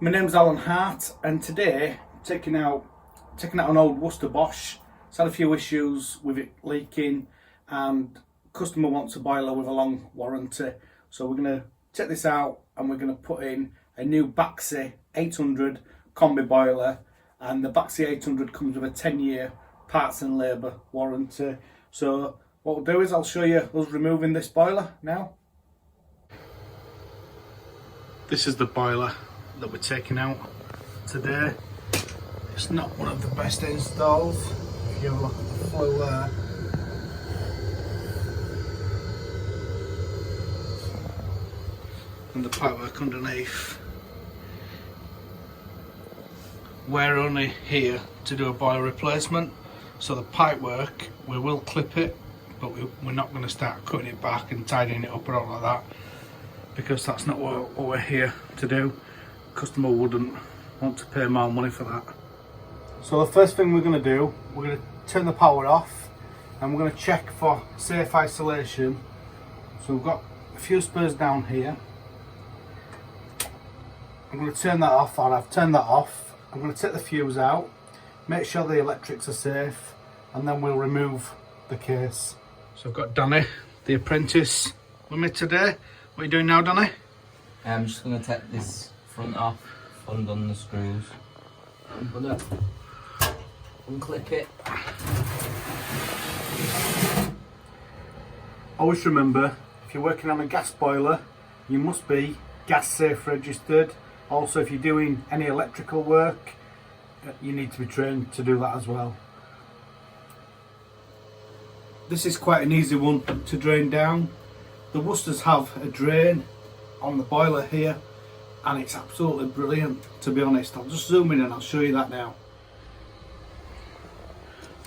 My name's Alan Hart, and today taking out an old Worcester Bosch. It's had a few issues with it leaking, and customer wants a boiler with a long warranty. So we're going to take this out and we're going to put in a new Baxi 800 Combi Boiler, and the Baxi 800 comes with a 10-year parts and labour warranty. So what we'll do is I'll show you us removing this boiler now. This is the boiler that we're taking out today. It's not one of the best installs. If you have a look at the flue there, and the pipework underneath. We're only here to do a boiler replacement, so the pipework, we will clip it, but we're not going to start cutting it back and tidying it up or all like that, because that's not what we're here to do. Customer wouldn't want to pay more money for that. So the first thing we're going to do, we're going to turn the power off and we're going to check for safe isolation. So we've got a few spurs down here. I'm going to turn that off, or I've turned that off. I'm going to take the fuse out, make sure the electrics are safe, and then we'll remove the case. So I've got Danny, the apprentice, with me today. What are you doing now, Danny? I'm just going to take this front off, undone the screws. I'm going to unclip it. Always remember, if you're working on a gas boiler, you must be gas safe registered. Also, if you're doing any electrical work, you need to be trained to do that as well. This is quite an easy one to drain down. The Worcesters have a drain on the boiler here, and it's absolutely brilliant, to be honest. I'll just zoom in and I'll show you that now.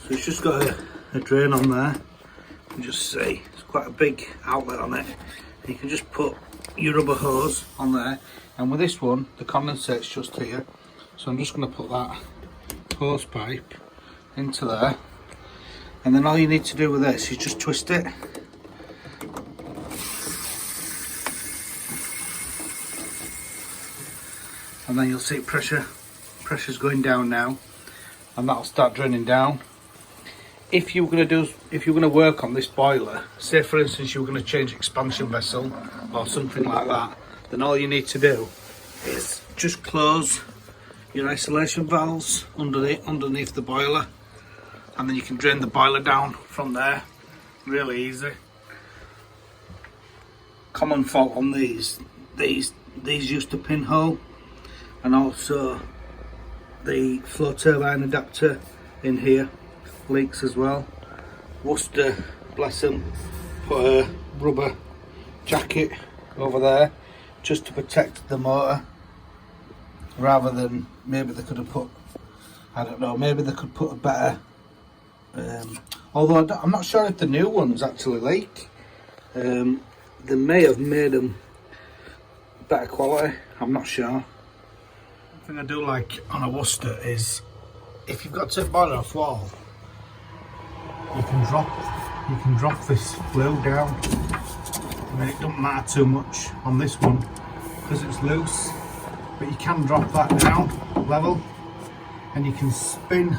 So it's just got a drain on there. You can just see it's quite a big outlet on it. You can just put your rubber hose on there, and with this one the condensate's just here, so I'm just going to put that hose pipe into there, and then all you need to do with this is just twist it. And then you'll see pressure's going down now, and that'll start draining down. If you were going to work on this boiler, say for instance you were going to change expansion vessel or something like that, then all you need to do is just close your isolation valves underneath the boiler, and then you can drain the boiler down from there. Really easy. Common fault on these used to pinhole, and also the flow turbine adapter in here leaks as well. Worcester, bless them, put a rubber jacket over there just to protect the motor, rather than, maybe they could have put, I don't know, maybe they could put a better, although I'm not sure if the new ones actually leak. They may have made them better quality, I'm not sure. One thing I do like on a Worcester is, if you've got to take boiler off wall, you can drop this flue down. I mean, it doesn't matter too much on this one because it's loose, but you can drop that down level, and you can spin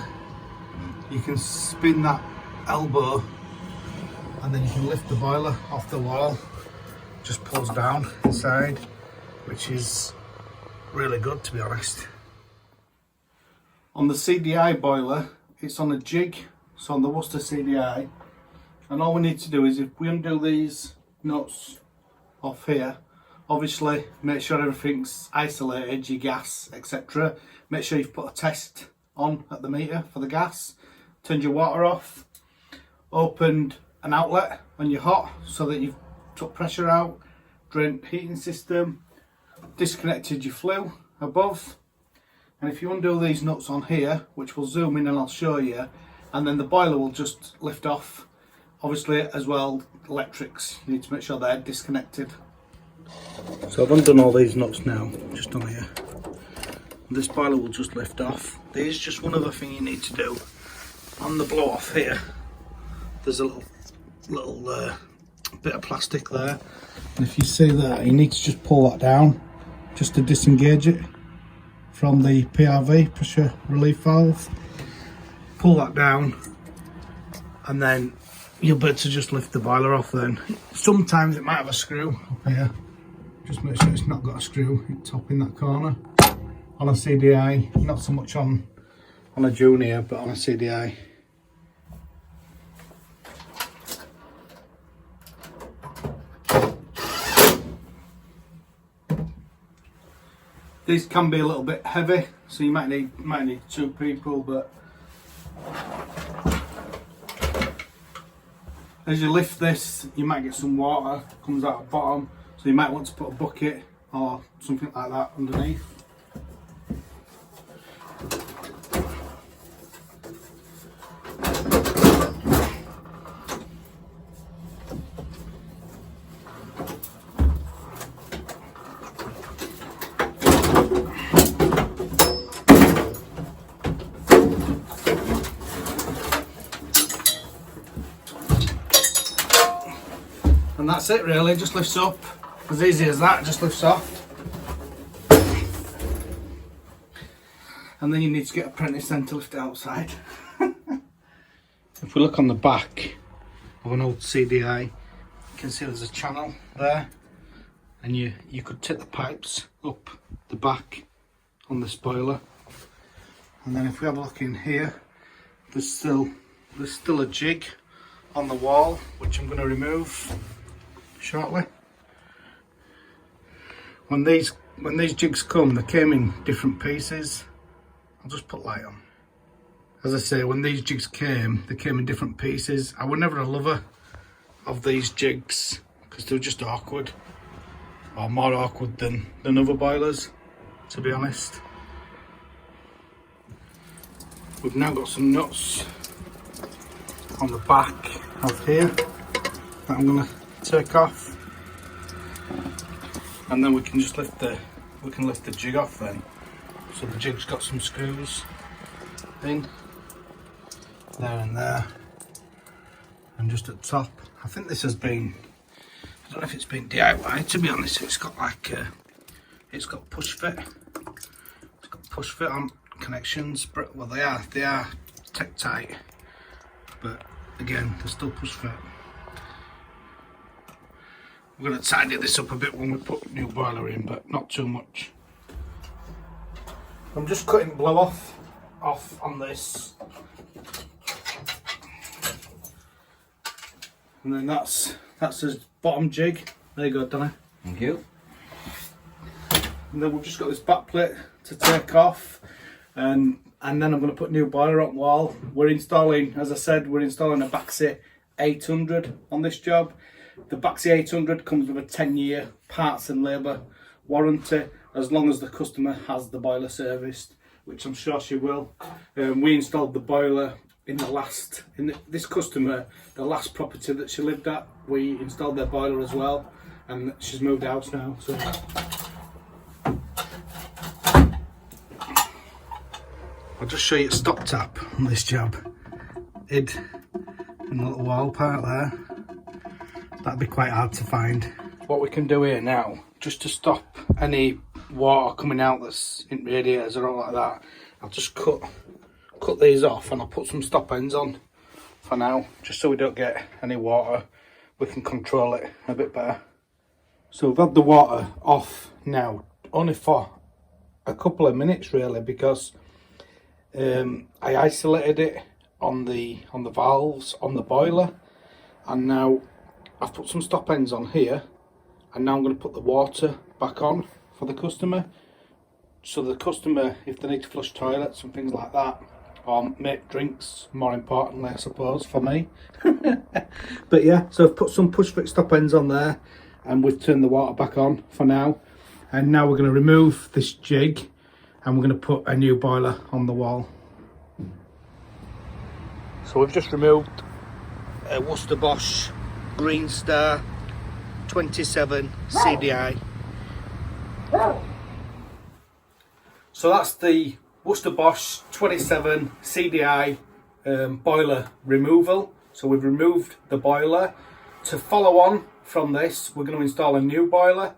that elbow, and then you can lift the boiler off the wall. Just pulls down inside, which is really good, to be honest. On the CDI boiler, it's on a jig, so on the Worcester CDI, and all we need to do is, if we undo these nuts off here, obviously make sure everything's isolated, your gas, etc. Make sure you've put a test on at the meter for the gas, turned your water off, opened an outlet when you're hot so that you've took pressure out, drained heating system, disconnected your flue above, and if you undo these nuts on here, which we'll zoom in and I'll show you, and then the boiler will just lift off. Obviously as well, electrics, you need to make sure they're disconnected. So I've undone all these nuts now, just on here. This boiler will just lift off. There's just one other thing you need to do. On the blow off here, there's a little bit of plastic there, and if you see that, you need to just pull that down just to disengage it. from the PRV, pressure relief valve. Pull that down and then you'll be able to just lift the boiler off then. Sometimes it might have a screw up here. Just make sure it's not got a screw top in that corner. On a CDI, not so much on a Junior, but on a CDI. These can be a little bit heavy, so you might need 2 people, but as you lift this, you might get some water comes out the bottom, so you might want to put a bucket or something like that underneath. And that's it really, just lifts up. As easy as that, just lifts off. And then you need to get apprentice then to lift it outside. If we look on the back of an old CDI, you can see there's a channel there. And you could take the pipes up the back on the spoiler. And then if we have a look in here, there's still a jig on the wall, which I'm going to remove shortly. When these jigs come, they came in different pieces. I'll just put light on. As I say, when these jigs came, they came in different pieces. I was never a lover of these jigs because they were just awkward, or more awkward than other boilers, to be honest. We've now got some nuts on the back of here that I'm going to take off, and then we can just lift the jig off then. So the jig's got some screws in there and there, and just at the top. I think this has been, I don't know if it's been DIY, to be honest. It's got like it's got push fit. It's got push fit on connections, but well, they are tech tight, but again, they're still push fit. We're going to tidy this up a bit when we put new boiler in, but not too much. I'm just cutting blow off on this, and then that's his bottom jig. There you go, Danny. Thank you. And then we've just got this back plate to take off, and then I'm going to put new boiler on the wall. We're installing, as I said, we're installing a Baxi 800 on this job. The Baxi 800 comes with a 10-year parts and labour warranty, as long as the customer has the boiler serviced, which I'm sure she will. We installed the boiler in this customer, the last property that she lived at, we installed their boiler as well, and she's moved house now. So I'll just show you a stop tap on this job. Hid in a little wall part there. That'd be quite hard to find. What we can do here now, just to stop any water coming out that's in radiators or all like that, I'll just cut these off, and I'll put some stop ends on for now, just so we don't get any water. We can control it a bit better. So we've had the water off now, only for a couple of minutes really, because I isolated it on the valves on the boiler, and now I've put some stop ends on here, and now I'm going to put the water back on for the customer. So the customer, if they need to flush toilets and things like that, or make drinks, more importantly I suppose for me. But yeah, so I've put some push fit stop ends on there, and we've turned the water back on for now. And now we're going to remove this jig, and we're going to put a new boiler on the wall. So we've just removed a Worcester Bosch Green Star 27 CDI. So that's the Worcester Bosch 27 CDI boiler removal. So we've removed the boiler. To follow on from this, we're going to install a new boiler.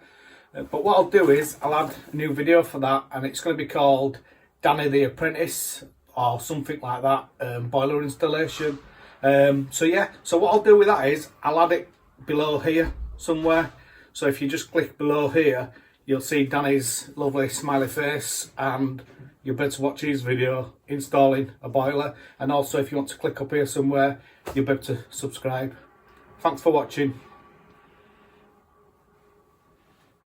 But what I'll do is I'll add a new video for that, and it's going to be called Danny the Apprentice or something like that, boiler installation. So yeah, so what I'll do with that is I'll add it below here somewhere. So if you just click below here, you'll see Danny's lovely smiley face, and you'll be able to watch his video installing a boiler. And also if you want to click up here somewhere, you'll be able to subscribe. Thanks for watching.